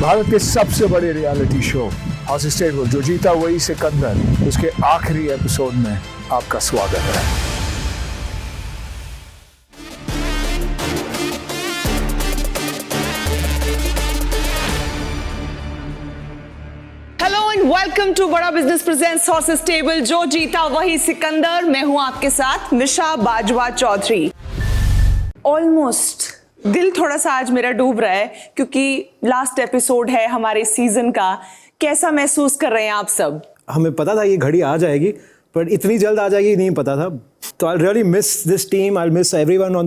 भारत के सबसे बड़े रियलिटी शो हाउस स्टेबल जो जीता वही सिकंदर, उसके आखिरी एपिसोड में आपका स्वागत है। हेलो एंड वेलकम टू बड़ा बिजनेस प्रेजेंट्स हाउस स्टेबल जो जीता वही सिकंदर। मैं हूं आपके साथ निशा बाजवा चौधरी। ऑलमोस्ट दिल थोड़ा सा आज मेरा डूब रहा है क्योंकि लास्ट एपिसोड है हमारे सीजन का। कैसा महसूस कर रहे हैं आप सब? हमें पता था ये घड़ी आ जाएगी, पर इतनी जल्द आ जाएगी नहीं पता था। तो I really miss this team, I miss everyone on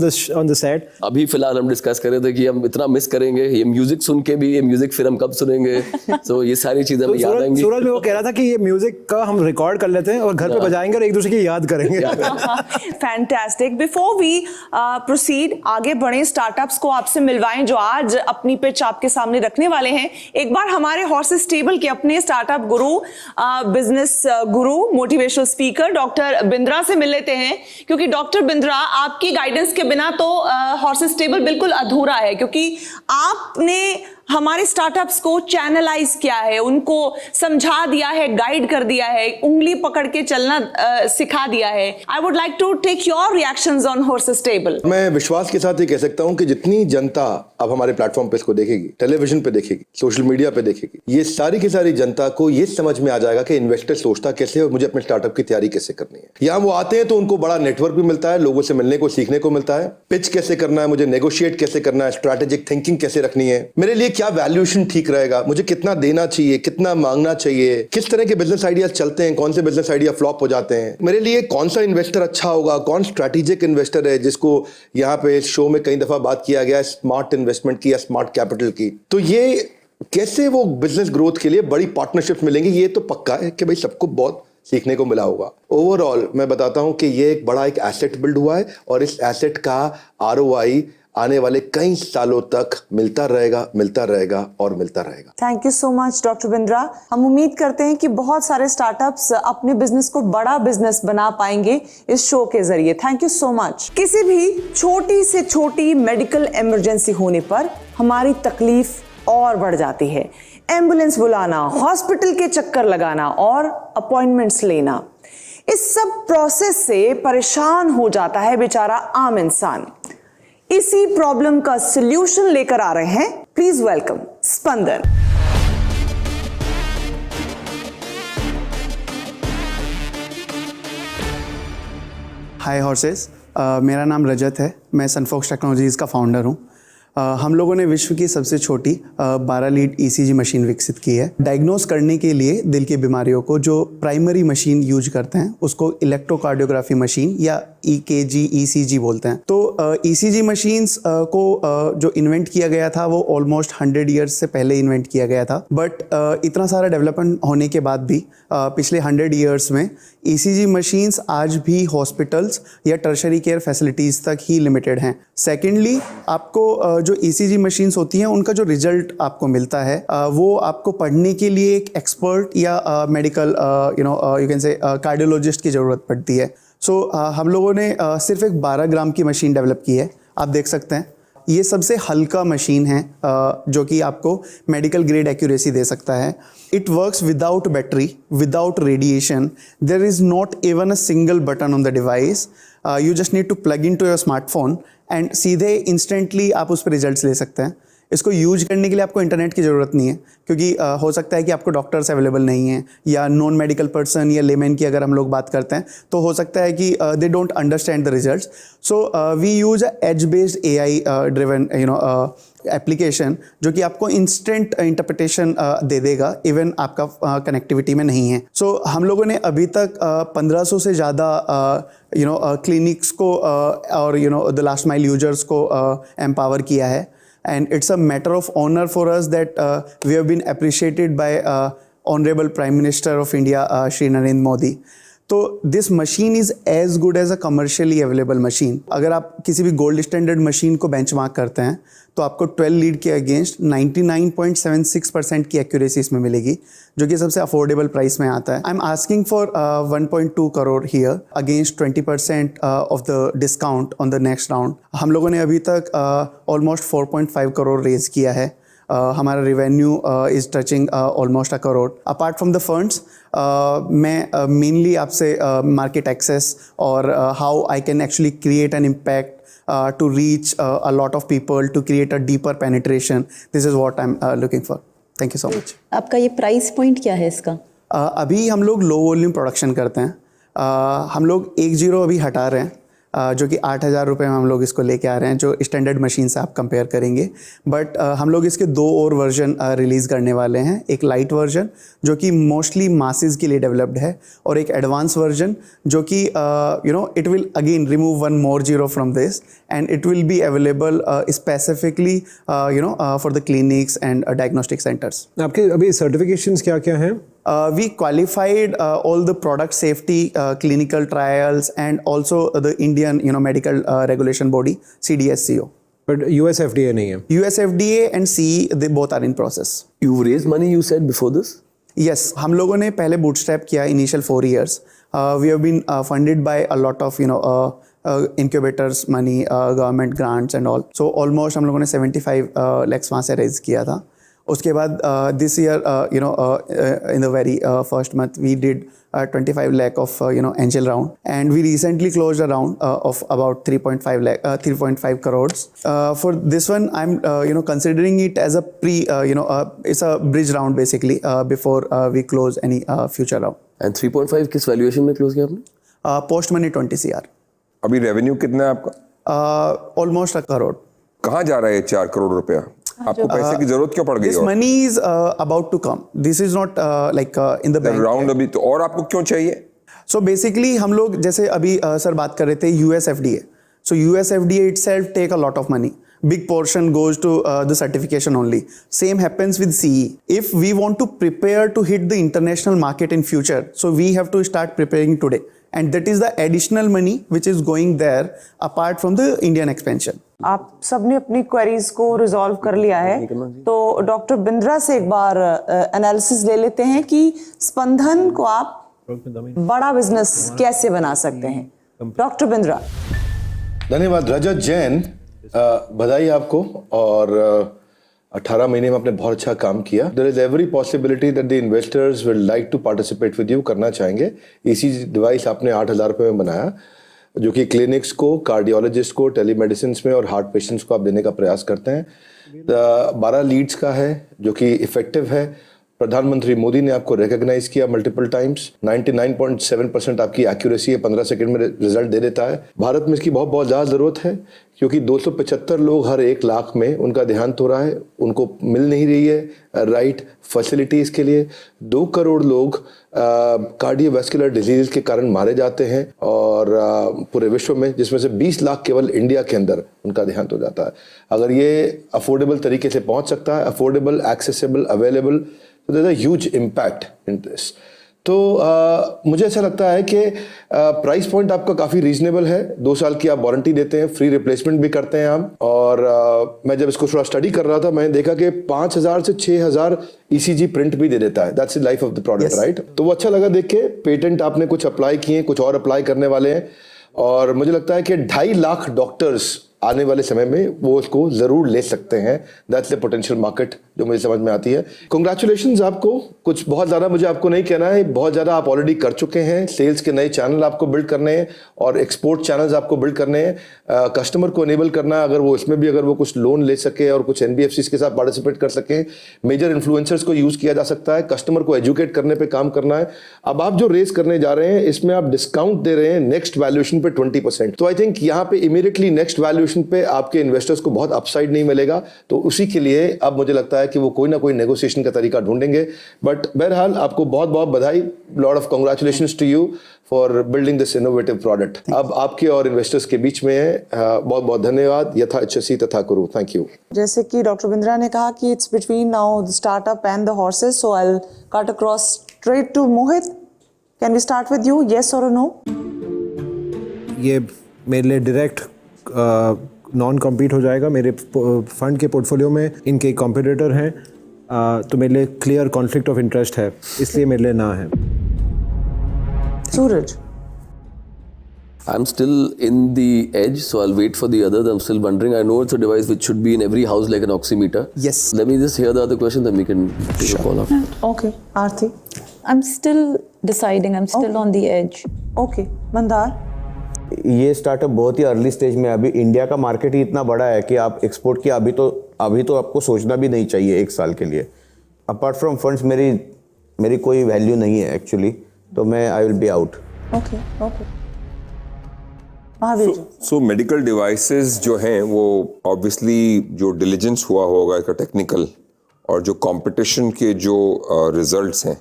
the set. अभी फिलहाल हम डिस्कस कर रहे थे कि हम इतना मिस करेंगे ये म्यूजिक सुन के भी, ये म्यूजिक फिर हम कब सुनेंगे। तो ये सारी चीजें हमें याद आएंगी। सूरज भी वो कह रहा था कि ये म्यूजिक का हम रिकॉर्ड कर लेते हैं और घर पे बजाएंगे और एक दूसरे की याद करेंगे। फैंटास्टिक। बिफोर वी प्रोसीड, आगे बढ़े, स्टार्टअप्स को आपसे मिलवाएं जो आज अपनी पिच आपके सामने रखने वाले हैं। एक बार हमारे हॉर्सेस स्टेबल के अपने स्टार्टअप गुरु, बिजनेस गुरु, मोटिवेशनल स्पीकर डॉक्टर बिंद्रा से मिल लेते हैं, क्योंकि डॉक्टर बिंद्रा आपकी गाइडेंस के बिना तो हॉर्सेस स्टेबल बिल्कुल अधूरा है, क्योंकि आपने हमारे स्टार्टअप्स को चैनलाइज किया है, उनको समझा दिया है, गाइड कर दिया है, उंगली पकड़ के चलना सिखा दिया है। I would like to take your reactions on horses stable. मैं विश्वास के साथ ये कह सकता हूं कि जितनी जनता अब हमारे प्लेटफॉर्म पे इसको देखेगी, टेलीविजन पे देखेगी, सोशल मीडिया पे देखेगी, ये सारी की सारी जनता को ये समझ में आ जाएगा कि इन्वेस्टर सोचता कैसे है और मुझे अपने स्टार्टअप की तैयारी कैसे करनी है। यहाँ वो आते हैं तो उनको बड़ा नेटवर्क भी मिलता है, लोगों से मिलने को, सीखने को मिलता है, पिच कैसे करना है, मुझे नेगोशिएट कैसे करना है, स्ट्रैटेजिक थिंकिंग कैसे रखनी है, मेरे लिए क्या वैल्यूएशन ठीक रहेगा, मुझे कितना देना चाहिए, कितना मांगना चाहिए, किस तरह के बिजनेस आइडियाज चलते हैं, कौन से बिजनेस आइडिया फ्लॉप हो जाते हैं, मेरे लिए कौन सा इन्वेस्टर अच्छा होगा, कौन स्ट्रैटेजिक इन्वेस्टर है, जिसको यहाँ पे इस शो में कई दफा बात किया गया स्मार्ट इन्वेस्टमेंट की या स्मार्ट कैपिटल की। तो ये कैसे वो बिजनेस ग्रोथ के लिए बड़ी पार्टनरशिप मिलेंगी, ये तो पक्का है कि भाई सबको बहुत सीखने को मिला होगा। ओवरऑल मैं बताता हूं कि ये एक बड़ा एक एसेट बिल्ड हुआ है और इस एसेट का ROI आने वाले कई सालों तक मिलता रहेगा, मिलता रहेगा और मिलता रहेगा। Thank you so much doctor Bindra. हम उम्मीद करते हैं कि बहुत सारे स्टार्टअप्स अपने बिजनेस को बड़ा बिजनेस बना पाएंगे इस शो के जरिए। Thank you so much. किसी भी छोटी से छोटी मेडिकल इमरजेंसी होने पर हमारी तकलीफ और बढ़ जाती है। एम्बुलेंस बुलाना, हॉस्पिटल के चक्कर लगाना और अपॉइंटमेंट्स लेना, इस सब प्रोसेस से परेशान हो जाता है बेचारा आम इंसान। इसी प्रॉब्लम का सॉल्यूशन लेकर आ रहे हैं, please welcome Spandan. Hi horses, मेरा नाम रजत है, मैं सनफॉक्स टेक्नोलॉजीज़ का फाउंडर हूँ। हम लोगों ने विश्व की सबसे छोटी 12 लीड ECG मशीन विकसित की है। डायग्नोस करने के लिए दिल की बीमारियों को जो प्राइमरी मशीन यूज करते हैं उसको इलेक्ट्रोकार्डियोग्राफी मशीन या EKG ECG बोलते हैं। तो ECG मशीन्स को जो इन्वेंट किया गया था वो ऑलमोस्ट 100 ईयर्स से पहले इन्वेंट किया गया था। बट इतना सारा डेवलपमेंट होने के बाद भी पिछले 100 ईयर्स में ECG मशीन्स आज भी हॉस्पिटल्स या टर्शरी केयर फैसिलिटीज़ तक ही लिमिटेड हैं। सेकेंडली, आपको जो ECG मशीन्स होती हैं उनका जो रिजल्ट आपको मिलता है वो आपको पढ़ने के लिए एक एक्सपर्ट या medical you can say cardiologist की ज़रूरत पड़ती है। सो हम लोगों ने सिर्फ एक 12 ग्राम की मशीन डेवलप की है। आप देख सकते हैं ये सबसे हल्का मशीन है जो कि आपको मेडिकल ग्रेड एक्यूरेसी दे सकता है। It works without battery, without radiation, there is not even a single button on the device. You just need to plug in to your smartphone and सीधे इंस्टेंटली आप उस पर रिजल्ट्स ले सकते हैं। इसको यूज करने के लिए आपको इंटरनेट की ज़रूरत नहीं है, क्योंकि हो सकता है कि आपको डॉक्टर्स अवेलेबल नहीं हैं या नॉन मेडिकल पर्सन या लेमैन की अगर हम लोग बात करते हैं तो हो सकता है कि they don't understand the results. So we use a age based AI driven application जो कि आपको इंस्टेंट इंटरप्रिटेशन दे देगा, इवन आपका कनेक्टिविटी में नहीं है। सो हम लोगों ने अभी तक 1500 से ज़्यादा क्लिनिक्स को और द लास्ट माइल यूजर्स को एम्पावर किया है। And it's a matter of honor for us that we have been appreciated by Honorable Prime Minister of India, Shri Narendra Modi. तो this machine is as good as a commercially available machine. अगर आप किसी भी gold standard machine को benchmark करते हैं तो आपको 12 लीड के अगेंस्ट 99.76% की एक्यूरेसी इसमें मिलेगी, जो कि सबसे अफोर्डेबल प्राइस में आता है। I am asking for 1.2 crore here against 20% of the discount on the next round. हम लोगों ने अभी तक ऑलमोस्ट 4.5 करोड़ रेज किया है हमारा revenue is touching almost 1 crore. Apart from the funds, मैं mainly आपसे market access और how I can actually create an impact to reach a lot of people, to create a deeper penetration. This is what I'm looking for. Thank you so much. आपका ये price point क्या है इसका? अभी हम लोग low volume production करते हैं। हम लोग 10 अभी हटा रहे हैं, जो कि 8,000 रुपये में हम लोग इसको लेके आ रहे हैं, जो स्टैंडर्ड मशीन से आप कंपेयर करेंगे। बट हम लोग इसके 2 और वर्जन रिलीज़ करने वाले हैं। एक लाइट वर्जन जो कि मोस्टली मासेस के लिए डेवलप्ड है, और एक एडवांस वर्जन जो कि it will again remove 1 more zero from this, and it will be available specifically for the clinics and diagnostic centres. आपके अभी सर्टिफिकेशंस क्या क्या हैं? We qualified all the product safety clinical trials and also the Indian medical regulation body CDSCO. But US FDA नहीं है। US FDA and CE they both are in process. You raised money, you said before this? Yes, हम लोगों ने पहले bootstrap किया initial 4 years. We have been funded by a lot of incubators money, government grants and all. So almost हम लोगों ने 75 lakhs वहाँ से raise किया था। उसके बाद this year in the very first month we did 25 lakh of angel round, and we recently closed a round of about 3.5 crores. For this one, I'm considering it as a it's a bridge round basically before we close any future round. And 3.5 किस valuation में close किया आपने? Post money 20 CR. अभी revenue कितना है आपका? Almost 1 crore. कहाँ जा रहा है 4 करोड़ रुपया? आपको पैसे की जरूरत क्यों पड़ गई? This money is about to come. This is not like in the bank. Round अभी तो, और आपको क्यों चाहिए? So basically हम लोग जैसे अभी सर बात कर रहे थे US FDA. So US FDA itself take a lot of money. Big portion goes to the certification only. Same happens with CE. If we want to prepare to hit the international market in future, so we have to start preparing today. And that is the additional money which is going there apart from the Indian expansion. आप सबने अपनी queries को resolve कर लिया है, तो doctor Bindra से एक बार एनालिसिस ले लेते हैं कि स्पंदन को आप बड़ा बिजनेस कैसे बना सकते हैं। डॉक्टर बिंद्रा। धन्यवाद रजत जैन, बधाई आपको। और 18 महीने में आपने बहुत अच्छा काम किया। There is every possibility that the investors will like to participate with you, करना चाहेंगे। ECG डिवाइस आपने 8,000 रुपये में बनाया, जो कि क्लिनिक्स को, कार्डियोलॉजिस्ट को, टेलीमेडिसिन में और हार्ट पेशेंट्स को आप देने का प्रयास करते हैं। 12 लीड्स का है जो कि इफेक्टिव है। प्रधानमंत्री मोदी ने आपको रिकॉग्नाइज किया मल्टीपल टाइम्स। 99.7% आपकी एक्यूरेसी है, 15 सेकंड में रिजल्ट दे देता है। भारत में इसकी बहुत बहुत ज़्यादा ज़रूरत है, क्योंकि 275 लोग हर 1 लाख में उनका देहांत हो रहा है, उनको मिल नहीं रही है राइट फैसिलिटीज़ के लिए। 2 करोड़ लोग कार्डियोवैस्कुलर डिजीज के कारण मारे जाते हैं और पूरे विश्व में, जिसमें से 20 लाख केवल इंडिया के अंदर उनका देहांत हो जाता है। अगर ये अफोर्डेबल तरीके से पहुंच सकता है, अफोर्डेबल, एक्सेसिबल, अवेलेबल, तो there is a huge impact in this. तो मुझे ऐसा लगता है कि प्राइस पॉइंट आपका काफ़ी रीजनेबल है। 2 साल की आप वारंटी देते हैं, फ्री रिप्लेसमेंट भी करते हैं हम। और मैं जब इसको थोड़ा स्टडी कर रहा था, मैंने देखा कि 5,000 से 6,000 ECG प्रिंट भी दे देता है। That's the life of the product, right? तो वो अच्छा लगा देख के। पेटेंट आपने कुछ अप्लाई किए, कुछ और अप्लाई करने वाले हैं, और मुझे लगता है कि 2.5 लाख डॉक्टर्स आने वाले समय में वो उसको जरूर ले सकते हैं। दैट्स द पोटेंशियल मार्केट जो मुझे समझ में आती है। कांग्रेचुलेशंस आपको। कुछ बहुत ज़्यादा मुझे आपको नहीं कहना है, बहुत ज़्यादा आप ऑलरेडी कर चुके हैं। सेल्स के नए चैनल आपको बिल्ड करने हैं और एक्सपोर्ट चैनल्स आपको बिल्ड करने हैं। कस्टमर को इनेबल करना है, अगर वो इसमें भी अगर वो कुछ लोन ले सके और कुछ NBFCs के साथ पार्टिसिपेट कर सकें। मेजर इन्फ्लुएंसर्स को यूज़ किया जा सकता है, कस्टमर को एजुकेट करने पर काम करना है। अब आप जो रेस करने जा रहे हैं, इसमें आप डिस्काउंट दे रहे हैं नेक्स्ट वैल्यूएशन पे 20%। तो आई थिंक यहाँ पे इमीडिएटली नेक्स्ट वैल्यूएशन पे आपके इन्वेस्टर्स को बहुत अपसाइड नहीं मिलेगा। तो उसी के लिए अब मुझे लगता है कि वो कोई ना कोई नेगोशिएशन का तरीका ढूंढेंगे। बट बहरहाल आपको बहुत बहुत बधाई, lot of congratulations to you for building this innovative product. अब आपके और इन्वेस्टर्स के बीच में है। बहुत बहुत धन्यवाद। यथा इच्छसि तथा कुरु। Thank you. जैसे कि डॉक्टर बिंद्रा ने कहा कि it's between now the startup and the horses, so I will cut across straight to Mohit. Can we start with you, yes और नो? ये मेरे लिए डायरेक्ट नॉन कॉम्पीट हो जाएगा। मेरे फंड के पोर्टफोलियो में इनके कॉम्पिटिटर हैं, तो मेरे लिए क्लियर कॉन्फ्लिक्ट ऑफ इंटरेस्ट है, इसलिए मेरे लिए ना है। सूरज। I'm still in the edge, so I'll wait for the others. I'm still wondering. I know it's a device which should be in every house like an oximeter. Yes. Let me just hear the other question, then we can take a call after. Okay, Aarti. I'm still deciding. I'm still on the edge. Okay, Mandar. ये startup बहुत ही early stage में है। अभी India का market ही इतना बड़ा है कि आप एक्सपोर्ट की अभी तो आपको सोचना भी नहीं चाहिए एक साल के लिए। अपार्ट फ्रॉम फंड्स मेरी कोई वैल्यू नहीं है एक्चुअली, तो मैं I will be out. Okay Mahavir ji. So medical devices जो हैं वो ऑब्वियसली जो डिलीजेंस हुआ होगा इसका टेक्निकल और जो कंपटीशन के जो रिजल्ट्स हैं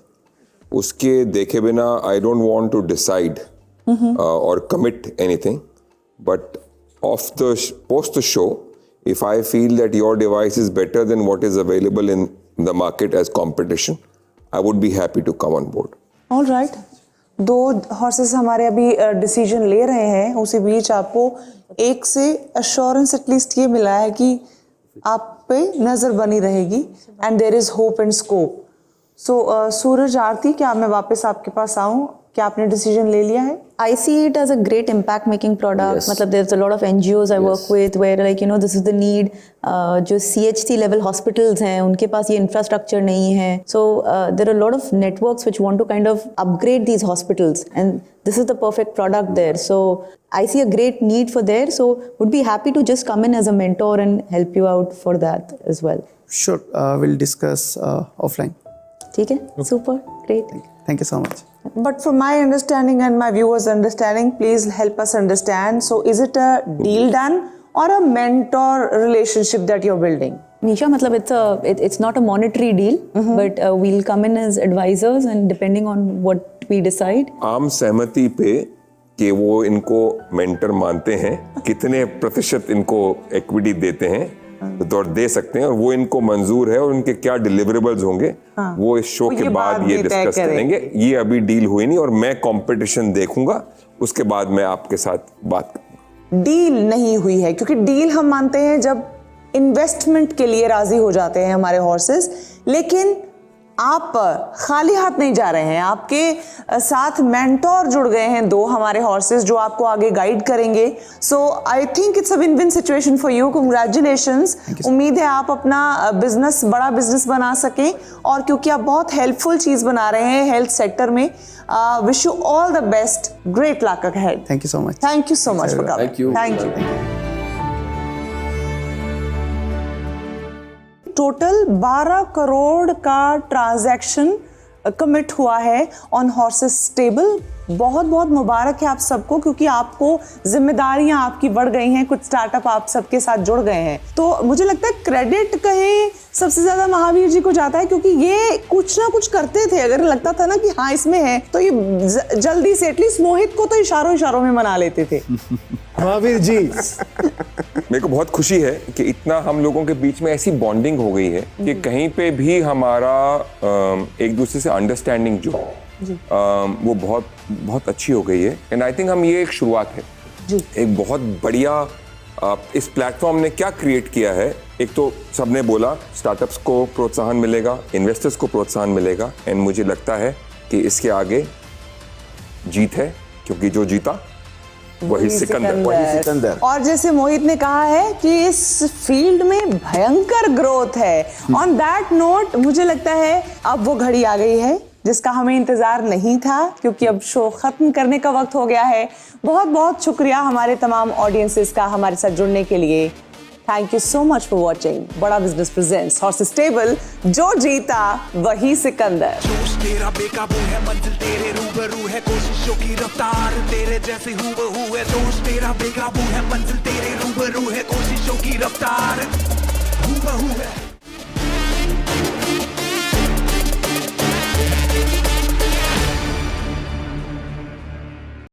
उसके देखे बिना I don't want to decide or commit anything, but post the show, if I feel that your device is better than what is available in the market as competition, I would be happy to come on board. All right. 2 horses हमारे अभी decision ले रहे हैं, उसी बीच आपको एक से assurance at least ये मिला है कि आप पे नजर बनी रहेगी and there is hope and scope. So Suraj, Aarti, क्या मैं वापस आपके पास आऊं? क्या आपने डिसीजन ले लिया है? I see it as a great impact making product. Yes. मतलब there's a lot of NGOs I work with where like you know this is the need. जो CHT level hospitals हैं उनके पास ये infrastructure नहीं है. So there are a lot of networks which want to kind of upgrade these hospitals and this is the perfect product there. So I see a great need for there. So would be happy to just come in as a mentor and help you out for that as well. Sure, we'll discuss offline. ठीक है? Super, great. Thank you so much. But from my understanding and my viewers' understanding, please help us understand. So is it a deal done or a mentor relationship that you're building? Nisha, मतलब it's not a monetary deal, but we'll come in as advisors and depending on what we decide. आम सहमति पे कि वो इनको mentor मानते हैं, कितने प्रतिशत इनको इक्विटी देते हैं तो दे सकते हैं और वो इनको मंजूर है और उनके क्या डिलीवरेबल्स होंगे वो इस शो के बाद ये डिस्कस करेंगे। ये अभी डील हुई नहीं और मैं कंपटीशन देखूंगा, उसके बाद मैं आपके साथ बात करूंगा। डील नहीं हुई है क्योंकि डील हम मानते हैं जब इन्वेस्टमेंट के लिए राजी हो जाते हैं हमारे हॉर्सेस, लेकिन आप खाली हाथ नहीं जा रहे हैं। आपके साथ मेंटोर जुड़ गए हैं 2 हमारे हॉर्सेस जो आपको आगे गाइड करेंगे। So I think it's a win win situation for you. Congratulations. उम्मीद है आप अपना बड़ा बिजनेस बना सकें और क्योंकि आप बहुत हेल्पफुल चीज बना रहे हैं हेल्थ सेक्टर में, wish you all the best, great luck ahead. Thank you so much. Thank you so much for coming. Thank you. Thank you. Total 12 crore का ट्रांजैक्शन कमिट हुआ है ऑन हॉर्सेस स्टेबल। बहुत बहुत मुबारक है आप सबको क्योंकि आपको जिम्मेदारियां आपकी बढ़ गई हैं, कुछ स्टार्टअप आप सबके साथ जुड़ गए हैं। तो मुझे लगता है क्रेडिट कहीं सबसे ज्यादा महावीर जी को जाता है क्योंकि ये कुछ ना कुछ करते थे। अगर लगता था ना कि हाँ इसमें है तो ये जल्दी से एटलीस्ट मोहित को तो इशारों में मना लेते थे। महावीर जी, मेरे को बहुत खुशी है कि इतना हम लोगों के बीच में ऐसी बॉन्डिंग हो गई है कि कहीं पे भी हमारा एक दूसरे से अंडरस्टैंडिंग जो वो बहुत अच्छी हो गई है। एंड आई थिंक हम ये एक शुरुआत है एक बहुत बढ़िया इस प्लेटफॉर्म ने क्या क्रिएट किया है। एक तो सबने बोला स्टार्टअप्स को प्रोत्साहन मिलेगा, इन्वेस्टर्स को प्रोत्साहन मिलेगा एंड मुझे लगता है कि इसके आगे जीत है क्योंकि जो जीता वही सिकंदर। और जैसे मोहित ने कहा है कि इस फील्ड में भयंकर ग्रोथ है। ऑन दैट नोट मुझे लगता है अब वो घड़ी आ गई है जिसका हमें इंतजार नहीं था क्योंकि अब शो खत्म करने का वक्त हो गया है। बहुत बहुत शुक्रिया हमारे तमाम ऑडियंसेस का हमारे साथ जुड़ने के लिए। Thank you so much for watching बड़ा बिजनेस प्रेजेंट्स हॉर्सेस स्टेबल, जो जीता वही सिकंदर। जोश तेरा बेकाबू है, मंजिल तेरे रूबरू है, कोशिशों की रफ्तार तेरे जैसे हूबहू है। जोश तेरा बेकाबू है, मंजिल तेरे रूबरू है, कोशिशों की रफ्तार हूबहू है।